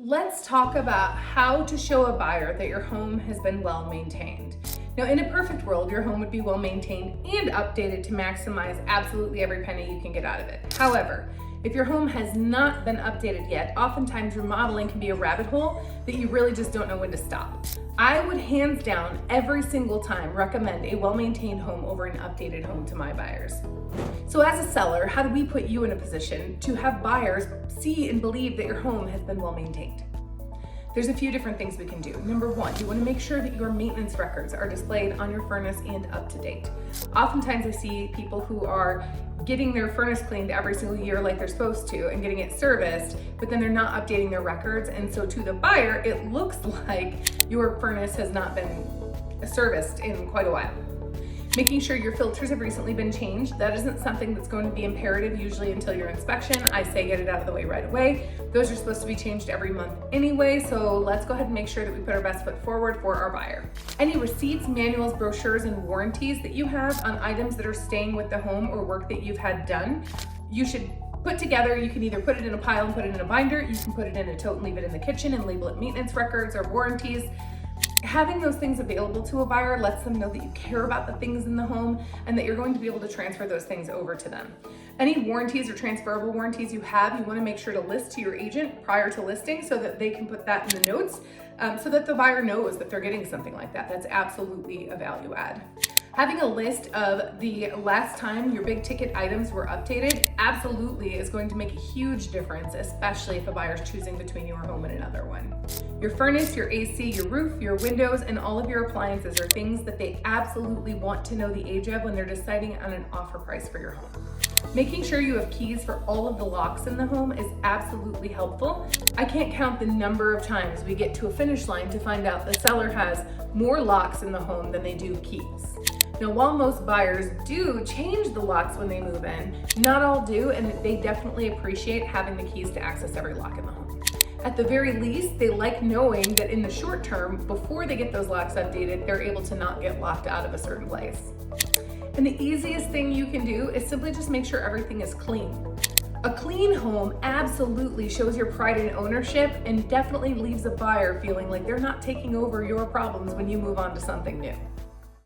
Let's talk about how to show a buyer that your home has been well maintained. Now, in a perfect world, your home would be well maintained and updated to maximize absolutely every penny you can get out of it. However, if your home has not been updated yet, oftentimes remodeling can be a rabbit hole that you really just don't know when to stop. I would hands down every single time recommend a well-maintained home over an updated home to my buyers. So as a seller, how do we put you in a position to have buyers see and believe that your home has been well maintained? There's a few different things we can do. Number one, you want to make sure that your maintenance records are displayed on your furnace and up to date. Oftentimes I see people who are getting their furnace cleaned every single year like they're supposed to and getting it serviced, but then they're not updating their records. And so to the buyer, it looks like your furnace has not been serviced in quite a while. Making sure your filters have recently been changed. That isn't something that's going to be imperative usually until your inspection. I say get it out of the way right away. Those are supposed to be changed every month anyway, so let's go ahead and make sure that we put our best foot forward for our buyer. Any receipts, manuals, brochures, and warranties that you have on items that are staying with the home or work that you've had done, you should put together. You can either put it in a pile and put it in a binder, you can put it in a tote and leave it in the kitchen and label it maintenance records or warranties. Having those things available to a buyer lets them know that you care about the things in the home and that you're going to be able to transfer those things over to them. Any warranties or transferable warranties you have, you want to make sure to list to your agent prior to listing so that they can put that in the notes so that the buyer knows that they're getting something like that. That's absolutely a value add. Having a list of the last time your big ticket items were updated absolutely is going to make a huge difference, especially if a buyer's choosing between your home and another one. Your furnace, your AC, your roof, your windows, and all of your appliances are things that they absolutely want to know the age of when they're deciding on an offer price for your home. Making sure you have keys for all of the locks in the home is absolutely helpful. I can't count the number of times we get to a finish line to find out the seller has more locks in the home than they do keys. Now, while most buyers do change the locks when they move in, not all do, and they definitely appreciate having the keys to access every lock in the home. At the very least, they like knowing that in the short term, before they get those locks updated, they're able to not get locked out of a certain place. And the easiest thing you can do is simply just make sure everything is clean. A clean home absolutely shows your pride in ownership and definitely leaves a buyer feeling like they're not taking over your problems when you move on to something new.